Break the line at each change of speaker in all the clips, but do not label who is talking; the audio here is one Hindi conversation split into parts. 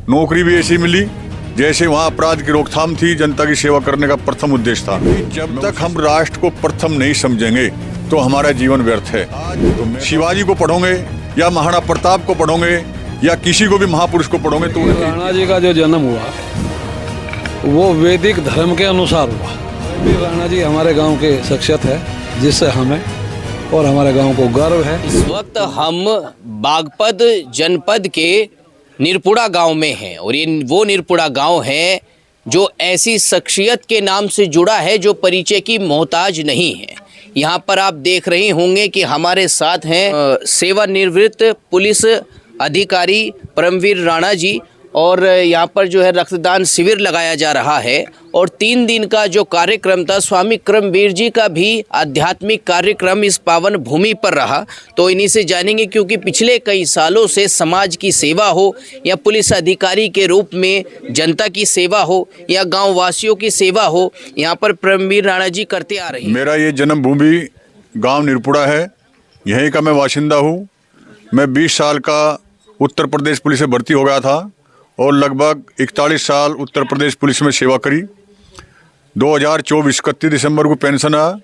नौकरी भी ऐसी मिली जैसे वहाँ अपराध की रोकथाम थी, जनता की सेवा करने का प्रथम उद्देश्य था। जब तक हम राष्ट्र को प्रथम नहीं समझेंगे तो हमारा जीवन व्यर्थ है। शिवाजी को पढ़ोगे या महाराणा प्रताप को पढ़ोगे या किसी को भी महापुरुष को पढ़ोगे तो
राणा जी का जो जन्म हुआ वो वैदिक धर्म के अनुसार हुआ। राणा जी हमारे गांव के शख्सियत है जिससे हमें और हमारे गांव को गर्व है।
इस वक्त हम बागपत जनपद के निरपुड़ा गांव में हैं और ये वो निरपुड़ा गांव है जो ऐसी शख्सियत के नाम से जुड़ा है जो परिचय की मोहताज नहीं है। यहाँ पर आप देख रहे होंगे कि हमारे साथ हैं सेवानिवृत्त पुलिस अधिकारी परमवीर राणा जी और यहाँ पर जो है रक्तदान शिविर लगाया जा रहा है और 3 दिन का जो कार्यक्रम था स्वामी क्रमवीर जी का भी आध्यात्मिक कार्यक्रम इस पावन भूमि पर रहा। तो इन्हीं से जानेंगे क्योंकि पिछले कई सालों से समाज की सेवा हो या पुलिस अधिकारी के रूप में जनता की सेवा हो या गाँव वासियों की सेवा हो, यहाँ पर परमवीर राणा जी करते आ रहे हैं।
मेरा ये जन्मभूमि गाँव निरपुड़ा है, यहीं का मैं बाशिंदा हूँ। मैं 20 साल का उत्तर प्रदेश पुलिस में भर्ती हो गया था और लगभग 41 साल उत्तर प्रदेश पुलिस में सेवा करी। 2024 31 दिसंबर को पेंशन आया।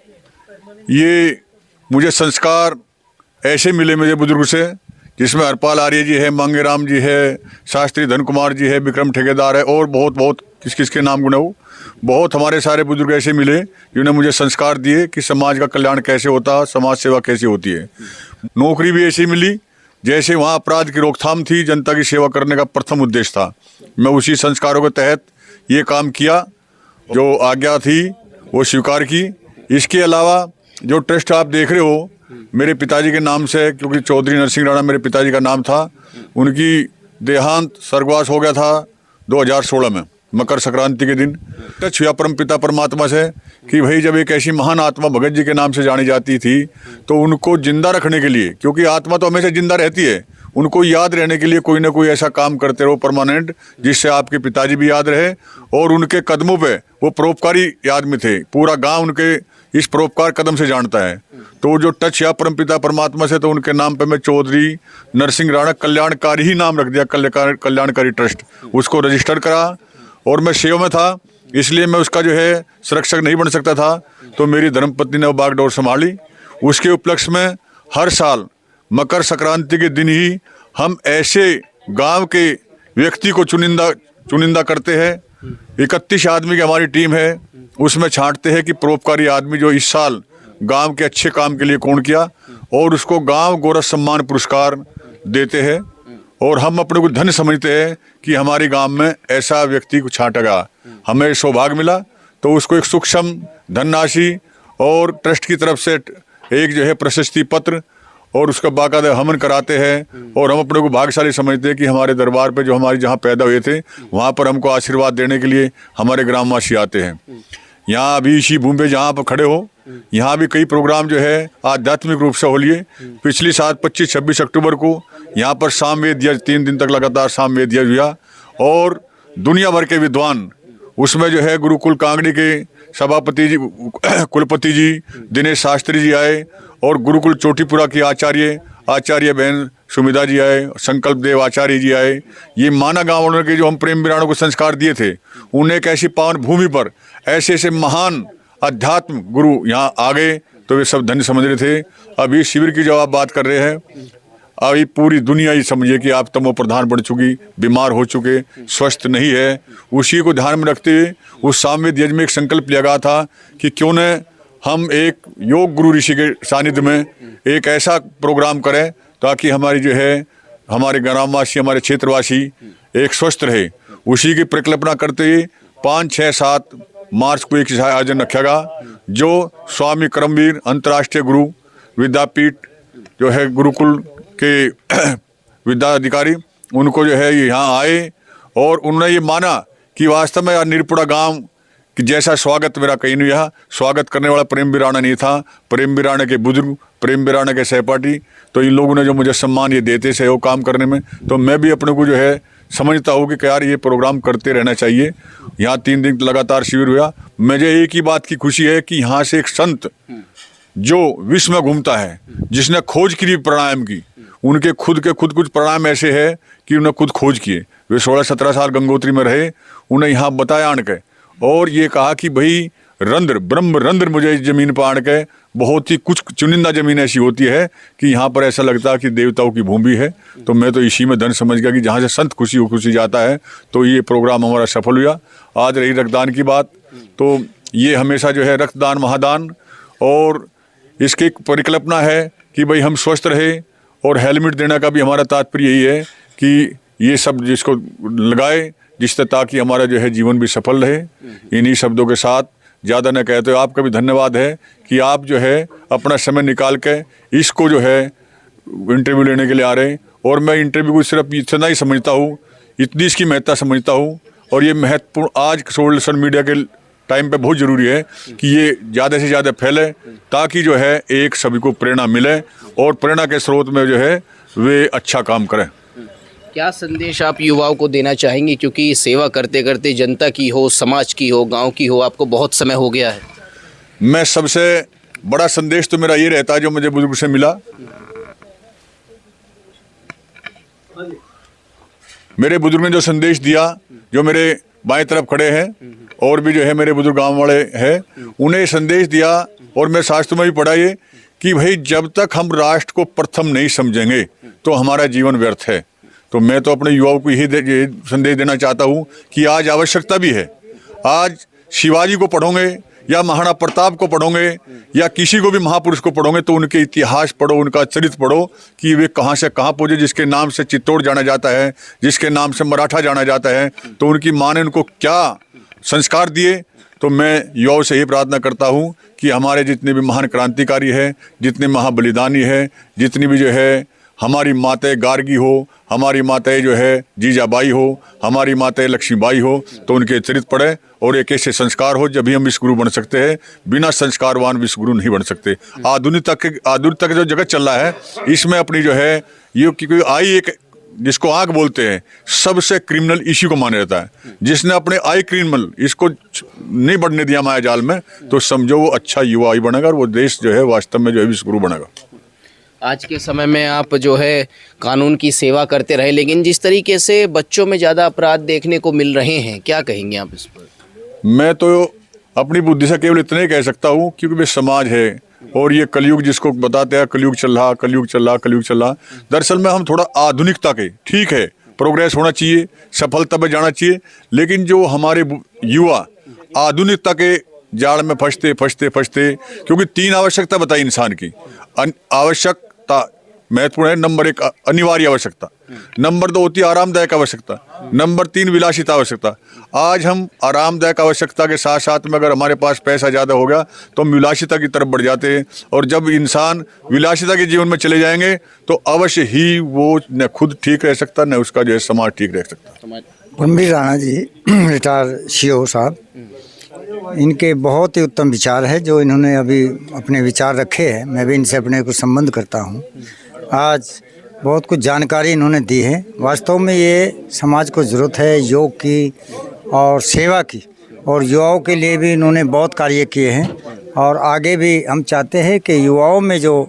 ये मुझे संस्कार ऐसे मिले मेरे बुजुर्ग से, जिसमें हरपाल आर्य जी है, मांगेराम जी है, शास्त्री धन कुमार जी है, विक्रम ठेकेदार है और बहुत किस किस के नाम गुनाऊं। बहुत हमारे सारे बुजुर्ग ऐसे मिले जिन्होंने मुझे संस्कार दिए कि समाज का कल्याण कैसे होता है, समाज सेवा कैसी होती है। नौकरी भी ऐसी मिली जैसे वहाँ अपराध की रोकथाम थी, जनता की सेवा करने का प्रथम उद्देश्य था। मैं उसी संस्कारों के तहत ये काम किया, जो आज्ञा थी वो स्वीकार की। इसके अलावा जो ट्रस्ट आप देख रहे हो मेरे पिताजी के नाम से, क्योंकि चौधरी नरसिंह राणा मेरे पिताजी का नाम था। उनकी देहांत स्वर्गवास हो गया था 2016 में मकर संक्रांति के दिन। टच हुआ परम पिता परमात्मा से कि भाई जब एक ऐसी महान आत्मा भगत जी के नाम से जानी जाती थी तो उनको जिंदा रखने के लिए, क्योंकि आत्मा तो हमेशा जिंदा रहती है, उनको याद रहने के लिए कोई ना कोई ऐसा काम करते रहो परमानेंट, जिससे आपके पिताजी भी याद रहे और उनके कदमों पे वो परोपकारी आदमी थे। पूरा गांव उनके इस परोपकार कदम से जानता है। तो जो टच या परम पिता परमात्मा से, तो उनके नाम पे मैं चौधरी नरसिंह राणा कल्याणकारी ही नाम रख दिया, कल्याणकारी ट्रस्ट। उसको रजिस्टर करा और मैं सेवा में था, इसलिए मैं उसका जो है संरक्षक नहीं बन सकता था, तो मेरी धर्मपत्नी ने वो बागडोर संभाली। उसके उपलक्ष्य में हर साल मकर संक्रांति के दिन ही हम ऐसे गांव के व्यक्ति को चुनिंदा करते हैं। 31 आदमी की हमारी टीम है, उसमें छांटते हैं कि परोपकारी आदमी जो इस साल गांव के अच्छे काम के लिए कौन किया, और उसको गांव गौरव सम्मान पुरस्कार देते हैं। और हम अपने को धन्य समझते हैं कि हमारे गांव में ऐसा व्यक्ति को छांटा गया, हमें सौभाग्य मिला। तो उसको एक सूक्ष्म धनराशि और ट्रस्ट की तरफ से एक जो है प्रशस्ति पत्र और उसका बाकायदा हवन कराते हैं। और हम अपने को भाग्यशाली समझते हैं कि हमारे दरबार पे जो हमारे जहाँ पैदा हुए थे वहाँ पर हमको आशीर्वाद देने के लिए हमारे ग्रामवासी आते हैं। यहाँ अभी इसी भूमि पे जहाँ पर खड़े हो, यहाँ भी कई प्रोग्राम जो है आध्यात्मिक रूप से हो लिए। पिछली साल 25-26 अक्टूबर को यहाँ पर सामवेद यज्ञ 3 दिन तक लगातार सामवेद यज्ञ हुआ और दुनिया भर के विद्वान उसमें जो है गुरुकुल कांगड़ी के सभापति जी कुलपति जी दिनेश शास्त्री जी आए और गुरुकुल चोटीपुरा की आचार्य बहन सुमिधा जी आए, संकल्प देव आचार्य जी आए। ये माना गाँव वालों के जो हम प्रेम वीराणों को संस्कार दिए थे, उन्हें एक ऐसी पावन भूमि पर ऐसे ऐसे महान अध्यात्म गुरु यहाँ आ गए, तो वे सब धन्य समझ रहे थे। अभी शिविर की जो आप बात कर रहे हैं, अभी पूरी दुनिया ही समझिए कि आप तमो प्रधान बढ़ चुकी, बीमार हो चुके, स्वस्थ नहीं है। उसी को ध्यान में रखते हुए उस सामवेद यज्ञ में एक संकल्प लिया गया था कि क्यों न हम एक योग गुरु ऋषि के सानिध्य में एक ऐसा प्रोग्राम करें ताकि हमारी जो है हमारे ग्रामवासी, हमारे क्षेत्रवासी एक स्वस्थ रहे। उसी की परिकल्पना करते हुए 5, 6, 7 मार्च को एक आयोजन रखा गया, जो स्वामी क्रमवीर अंतर्राष्ट्रीय गुरु विद्यापीठ जो है गुरुकुल के विद्या अधिकारी, उनको जो है यहाँ आए और उन्होंने ये माना कि वास्तव में यार निरपुड़ा गांव कि जैसा स्वागत मेरा कहीं नहीं रहा। स्वागत करने वाला प्रेमवीर राणा नहीं था, प्रेमवीर राणा के बुजुर्ग, प्रेमवीर राणा के सहपाठी। तो इन लोगों ने जो मुझे सम्मान ये देते सहयोग काम करने में, तो मैं भी अपने को जो है समझता हूँ कि यार ये प्रोग्राम करते रहना चाहिए। यहाँ 3 दिन लगातार शिविर हुआ। मुझे एक ही बात की खुशी है कि यहाँ से एक संत जो विश्व में घूमता है, जिसने खोज की प्राणायाम की, उनके खुद कुछ प्राणायाम ऐसे है कि उन्हें खुद खोज किए। वे 16-17 साल गंगोत्री में रहे, उन्हें यहाँ बताया आन के, और ये कहा कि भाई रंध्र ब्रह्म रंध्र मुझे इस जमीन पर आन के, बहुत ही कुछ चुनिंदा जमीन ऐसी होती है कि यहाँ पर ऐसा लगता है कि देवताओं की भूमि है। तो मैं तो इसी में धन समझ गया कि जहाँ से संत खुशी जाता है, तो ये प्रोग्राम हमारा सफल हुआ। आज रही रक्तदान की बात, तो ये हमेशा जो है रक्तदान महादान, और इसकी एक परिकल्पना है कि भाई हम स्वस्थ रहे, और हेलमेट देने का भी हमारा तात्पर्य यही है कि ये सब जिसको लगाए, जिससे ताकि हमारा जो है जीवन भी सफल रहे। इन्हीं शब्दों के साथ ज़्यादा न कहते हो, आपका भी धन्यवाद है कि आप जो है अपना समय निकाल के इसको जो है इंटरव्यू लेने के लिए आ रहे हैं। और मैं इंटरव्यू को सिर्फ इतना ही समझता हूँ, इतनी इसकी महत्ता समझता हूँ, और ये महत्वपूर्ण आज सोशल मीडिया के टाइम पे बहुत ज़रूरी है कि ये ज़्यादा से ज़्यादा फैले, ताकि जो है एक सभी को प्रेरणा मिले, और प्रेरणा के स्रोत में जो है वे अच्छा काम करें।
क्या संदेश आप युवाओं को देना चाहेंगे, क्योंकि सेवा करते करते जनता की हो, समाज की हो, गांव की हो, आपको बहुत समय हो गया है।
मैं सबसे बड़ा संदेश तो मेरा ये रहता है जो मुझे बुजुर्ग से मिला। मेरे बुजुर्ग ने जो संदेश दिया, जो मेरे बाएं तरफ खड़े हैं और भी जो है मेरे बुजुर्ग गांव वाले हैं, उन्हें संदेश दिया, और मैं शास्त्र में भी पढ़ा ये कि भाई जब तक हम राष्ट्र को प्रथम नहीं समझेंगे तो हमारा जीवन व्यर्थ है। तो मैं तो अपने युवाओं को यही संदेश देना चाहता हूँ कि आज आवश्यकता भी है। आज शिवाजी को पढ़ोगे या महाराणा प्रताप को पढ़ोगे या किसी को भी महापुरुष को पढ़ोगे, तो उनके इतिहास पढ़ो, उनका चरित्र पढ़ो कि वे कहाँ से कहाँ पहुँचे। जिसके नाम से चित्तौड़ जाना जाता है, जिसके नाम से मराठा जाना जाता है, तो उनकी माँ ने उनको क्या संस्कार दिए। तो मैं युवाओं से यही प्रार्थना करता हूँ कि हमारे जितने भी महान क्रांतिकारी हैं, जितने महाबलिदानी हैं, जितनी भी जो है हमारी माताएं गार्गी हो, हमारी माताएं जो है जीजाबाई हो, हमारी माताएं लक्ष्मीबाई हो, तो उनके चरित्र पढ़े, और एक ऐसे संस्कार हो जब भी हम विश्वगुरु बन सकते हैं। बिना संस्कारवान विश्वगुरु नहीं बन सकते। आधुनिकता का जो जगत चल रहा है, इसमें अपनी जो है ये क्योंकि आई एक जिसको आंख बोलते हैं, सबसे क्रिमिनल इसी को माना जाता है। जिसने अपने आई क्रिमिनल इसको नहीं बढ़ने दिया माया जाल में, तो समझो वो अच्छा युवा ही बनेगा, और वो देश जो है वास्तव में जो है विश्वगुरु बनेगा।
आज के समय में आप जो है कानून की सेवा करते रहे, लेकिन जिस तरीके से बच्चों में ज़्यादा अपराध देखने को मिल रहे हैं, क्या कहेंगे आप इस पर? मैं
तो अपनी बुद्धि से केवल इतना ही कह सकता हूँ, क्योंकि वे समाज है, और ये कलयुग जिसको बताते हैं कलयुग चल रहा, कलयुग चल रहा, कलयुग चल रहा। दरअसल में हम थोड़ा आधुनिकता के, ठीक है प्रोग्रेस होना चाहिए, सफलता पे जाना चाहिए, लेकिन जो हमारे युवा आधुनिकता के जाल में फंसते, क्योंकि 3 आवश्यकता बताई इंसान की। आवश्यकता महत्वपूर्ण है। नंबर 1 अनिवार्य आवश्यकता, नंबर 2 होती है आरामदायक आवश्यकता, नंबर 3 विलासिता आवश्यकता। आज हम आरामदायक आवश्यकता के साथ साथ में अगर हमारे पास पैसा ज़्यादा हो गया तो हम विलासिता की तरफ बढ़ जाते हैं, और जब इंसान विलासिता के जीवन में चले जाएंगे तो अवश्य ही वो न खुद ठीक रह सकता, न उसका जो है समाज ठीक रह सकता।
परमवीर राणा जी रिटायर सीओ साहब, इनके बहुत ही उत्तम विचार है जो इन्होंने अभी अपने विचार रखे हैं। मैं भी इनसे अपने को संबंध करता हूँ। आज बहुत कुछ जानकारी इन्होंने दी है। वास्तव में ये समाज को ज़रूरत है योग की और सेवा की, और युवाओं के लिए भी इन्होंने बहुत कार्य किए हैं, और आगे भी हम चाहते हैं कि युवाओं में जो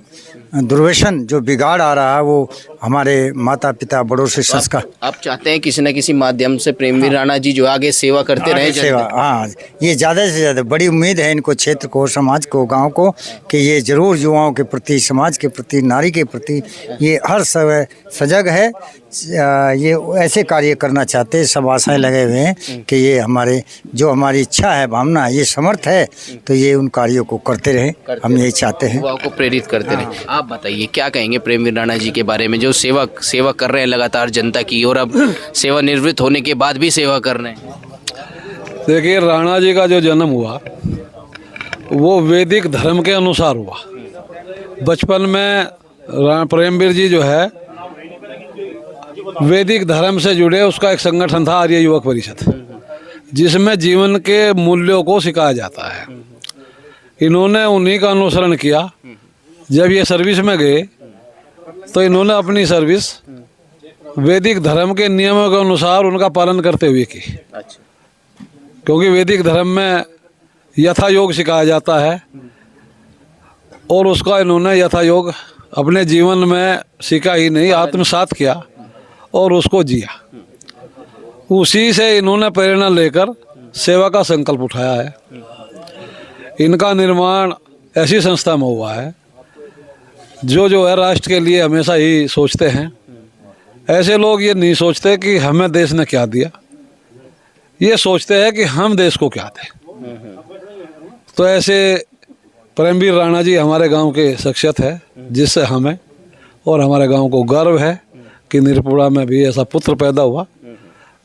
दुर्व्यसन जो बिगाड़ आ रहा है वो हमारे माता पिता बड़ों से संस्कार।
आप चाहते हैं किसी न किसी माध्यम से प्रेमवीर राणा जी जो आगे सेवा करते रहे,
सेवा, हाँ, ये ज़्यादा से ज़्यादा बड़ी उम्मीद है इनको, क्षेत्र को, समाज को, गांव को, कि ये ज़रूर युवाओं के प्रति, समाज के प्रति, नारी के प्रति ये हर समय सजग है। ये ऐसे कार्य करना चाहते हैं, सब आशाएं लगे हुए हैं कि ये हमारे जो हमारी इच्छा है, भावना है, ये समर्थ है, तो ये उन कार्यों को करते रहे। हम यही चाहते हैं,
युवाओं को प्रेरित करते रहे। आप बताइए क्या कहेंगे प्रेमवीर राणा जी के बारे में, जो सेवा कर रहे हैं लगातार जनता की, और अब सेवानिवृत्त होने के बाद भी सेवा कर रहे हैं?
देखिए, राणा जी का जो जन्म हुआ वो वैदिक धर्म के अनुसार हुआ। बचपन में प्रेमवीर जी जो है वैदिक धर्म से जुड़े, उसका एक संगठन था आर्य युवक परिषद, जिसमें जीवन के मूल्यों को सिखाया जाता है। इन्होंने उन्हीं का अनुसरण किया। जब ये सर्विस में गए तो इन्होंने अपनी सर्विस वैदिक धर्म के नियमों के अनुसार उनका पालन करते हुए की। क्योंकि वैदिक धर्म में यथा योग सिखाया जाता है, और उसका इन्होंने यथा योग अपने जीवन में सीखा ही नहीं, आत्मसात किया, और उसको जिया। उसी से इन्होंने प्रेरणा लेकर सेवा का संकल्प उठाया है। इनका निर्माण ऐसी संस्था में हुआ है जो है राष्ट्र के लिए हमेशा ही सोचते हैं। ऐसे लोग ये नहीं सोचते कि हमें देश ने क्या दिया, ये सोचते हैं कि हम देश को क्या दें। तो ऐसे प्रेमवीर राणा जी हमारे गांव के शख्सियत है, जिससे हमें और हमारे गांव को गर्व है कि निरपुड़ा में भी ऐसा पुत्र पैदा हुआ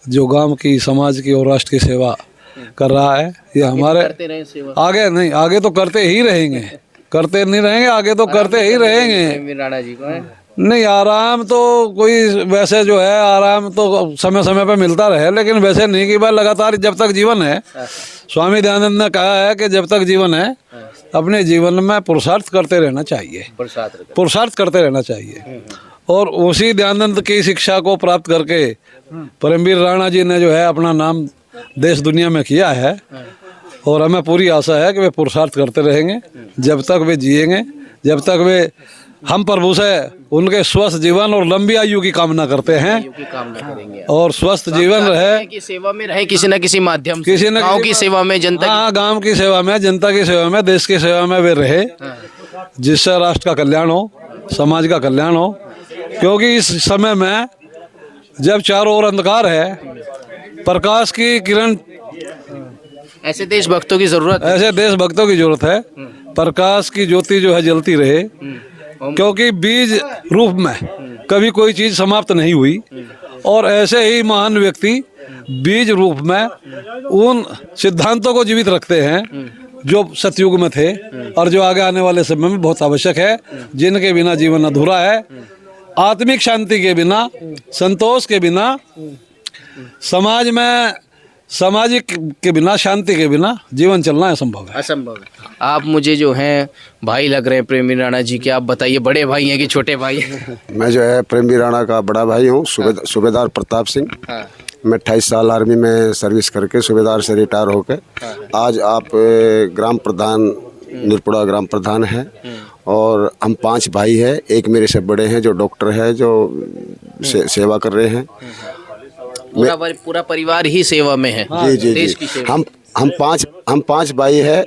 जो गांव की, समाज की और राष्ट्र की सेवा कर रहा है। ये हमारे
करते रहे सेवा।
आगे नहीं, आगे तो करते ही रहेंगे, करते नहीं रहेंगे, आगे तो करते ही रहेंगे।
प्रेमवीर राणा जी को है?
नहीं, आराम तो कोई वैसे जो है आराम तो समय समय पे मिलता रहे, लेकिन वैसे नहीं कि भाई लगातार जब तक जीवन है। स्वामी दयानंद ने कहा है कि जब तक जीवन है अपने जीवन में पुरुषार्थ करते रहना चाहिए, पुरुषार्थ करते रहना चाहिए। और उसी दयानंद की शिक्षा को प्राप्त करके प्रेमवीर राणा जी ने जो है अपना नाम देश दुनिया में किया है। और हमें पूरी आशा है कि वे पुरुषार्थ करते रहेंगे जब तक वे जिएंगे, जब तक वे, हम प्रभु से उनके स्वस्थ जीवन और लंबी आयु की कामना करते हैं
की कामना करेंगे
और स्वस्थ जीवन रहे,
कि सेवा में रहे किसी न किसी माध्यम से,
किसी न
गांव की सेवा में, जनता की।
हाँ, गांव की सेवा में, जनता की सेवा में, देश की सेवा में वे रहे, जिससे राष्ट्र का कल्याण हो, समाज का कल्याण हो। क्योंकि इस समय में जब चारों ओर अंधकार है, प्रकाश की किरण,
ऐसे देशभक्तों की जरूरत है।
ऐसे देशभक्तों की जरूरत है। प्रकाश की ज्योति जो है जलती रहे, क्योंकि बीज रूप में कभी कोई चीज समाप्त नहीं हुई। और ऐसे ही महान व्यक्ति बीज रूप में उन सिद्धांतों को जीवित रखते हैं जो सतयुग में थे और जो आगे आने वाले समय में बहुत आवश्यक है, जिनके बिना जीवन अधूरा है। आत्मिक शांति के बिना, संतोष के बिना, समाज में सामाजिक के बिना, शांति के बिना जीवन चलना असंभव है।
असंभव है। आप मुझे जो हैं भाई लग रहे हैं प्रेमवीर राणा जी के, आप बताइए बड़े भाई हैं कि छोटे भाई हैं?
मैं जो है प्रेमवीर राणा का बड़ा भाई हूँ, सूबेदार प्रताप सिंह। मैं 28 साल आर्मी में सर्विस करके सूबेदार से रिटायर होकर आज आप ग्राम प्रधान, निरपुड़ा ग्राम प्रधान हैं। और हम 5 भाई हैं, एक मेरे से बड़े हैं जो डॉक्टर है, जो सेवा कर रहे हैं।
पूरा परिवार ही सेवा में है।
जी जी
देश
जी
की सेवा।
हम पांच भाई हैं,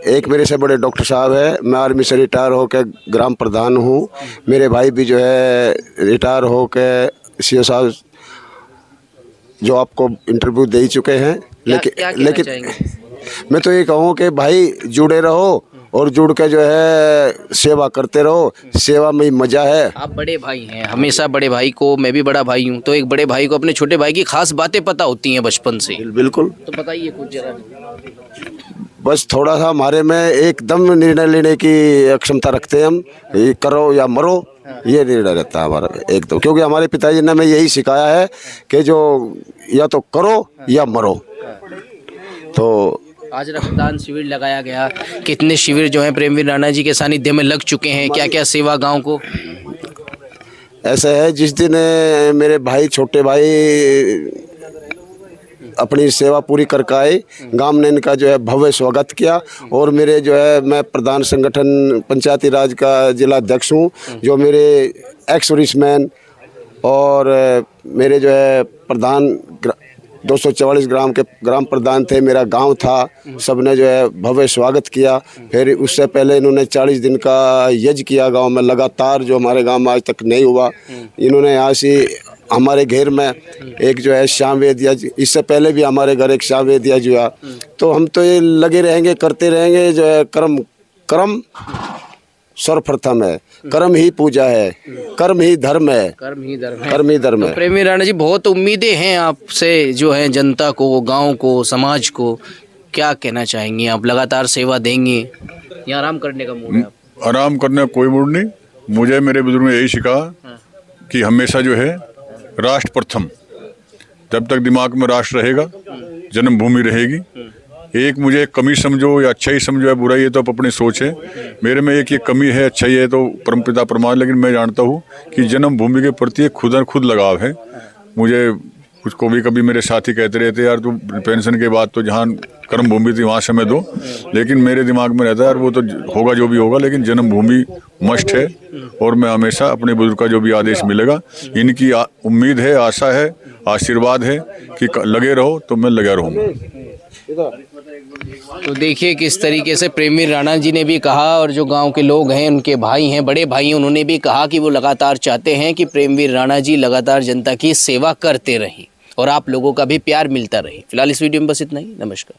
एक मेरे से बड़े डॉक्टर साहब है। मैं आर्मी से रिटायर होकर ग्राम प्रधान हूँ। मेरे भाई भी जो है रिटायर होकर सीओ साहब जो आपको इंटरव्यू दे ही चुके हैं। लेकिन मैं तो ये कहूँ कि भाई जुड़े रहो और जुड़ के जो है सेवा करते रहो, सेवा में ही मजा है।
आप बड़े भाई हैं, हमेशा बड़े भाई को, मैं भी बड़ा भाई हूँ, तो एक बड़े भाई को अपने छोटे भाई की खास बातें पता होती हैं बचपन से।
बिल्कुल।
तो बताइए कुछ जरा।
बस थोड़ा सा हमारे में एकदम निर्णय लेने की क्षमता रखते हैं हम, ये करो या मरो, ये निर्णय रहता है हमारा एकदम। क्योंकि हमारे पिताजी ने हमें यही सिखाया है कि जो या तो करो या मरो। तो
आज रक्तदान शिविर लगाया गया, कितने शिविर जो हैं प्रेमवीर राणा जी के सानिध्य में लग चुके हैं, क्या क्या सेवा गांव को?
ऐसा है, जिस दिन मेरे भाई, छोटे भाई अपनी सेवा पूरी करके आए, गांव ने इनका जो है भव्य स्वागत किया। और मेरे जो है, मैं प्रधान संगठन पंचायती राज का जिला अध्यक्ष हूँ, जो मेरे एक्स सर्विसमैन और मेरे जो है प्रधान 244 ग्राम के ग्राम प्रधान थे, मेरा गांव था, सबने जो है भव्य स्वागत किया। फिर उससे पहले इन्होंने 40 दिन का यज्ञ किया गांव में लगातार, जो हमारे गांव में आज तक नहीं हुआ। इन्होंने यहाँ से हमारे घर में एक जो है श्याम वेद यज्ञ, इससे पहले भी हमारे घर एक श्याम वेद यज्ञ हुआ। तो हम तो ये लगे रहेंगे, करते रहेंगे। जो है कर्म सर्वप्रथम है, कर्म ही पूजा है, कर्म ही धर्म है,
कर्म ही धर्म है।
कर्म ही धर्म है।
तो प्रेमवीर राणा जी, बहुत उम्मीदें हैं आपसे, जो है जनता को, गांव को, समाज को, क्या कहना चाहेंगे आप? लगातार सेवा देंगे या आराम करने का मूड है?
आराम करने का कोई मूड नहीं। मुझे मेरे बुजुर्ग ने यही सिखा कि हमेशा जो है राष्ट्र प्रथम। जब तक दिमाग में राष्ट्र रहेगा, जन्मभूमि रहेगी। एक मुझे कमी समझो या अच्छा ही समझो या बुरा, ये तो अपनी सोच है। मेरे में एक ये कमी है, अच्छा ही है तो परमपिता परमात्मा। लेकिन मैं जानता हूँ कि जन्मभूमि के प्रति खुद लगाव है। मुझे उसको भी कभी मेरे साथी कहते रहते यार तू पेंशन के बाद तो जहाँ कर्म भूमि थी वहाँ समय दो, लेकिन मेरे दिमाग में रहता है यार वो तो होगा जो भी होगा, लेकिन जन्मभूमि मस्ट है। और मैं हमेशा अपने बुजुर्ग का जो भी आदेश मिलेगा, इनकी उम्मीद है, आशा है, आशीर्वाद है कि लगे रहो, तो मैं लगा रहूँगा।
तो देखिए किस तरीके से प्रेमवीर राणा जी ने भी कहा, और जो गांव के लोग हैं, उनके भाई हैं, बड़े भाई हैं, उन्होंने भी कहा कि वो लगातार चाहते हैं कि प्रेमवीर राणा जी लगातार जनता की सेवा करते रहें और आप लोगों का भी प्यार मिलता रहे। फिलहाल इस वीडियो में बस इतना ही। नमस्कार।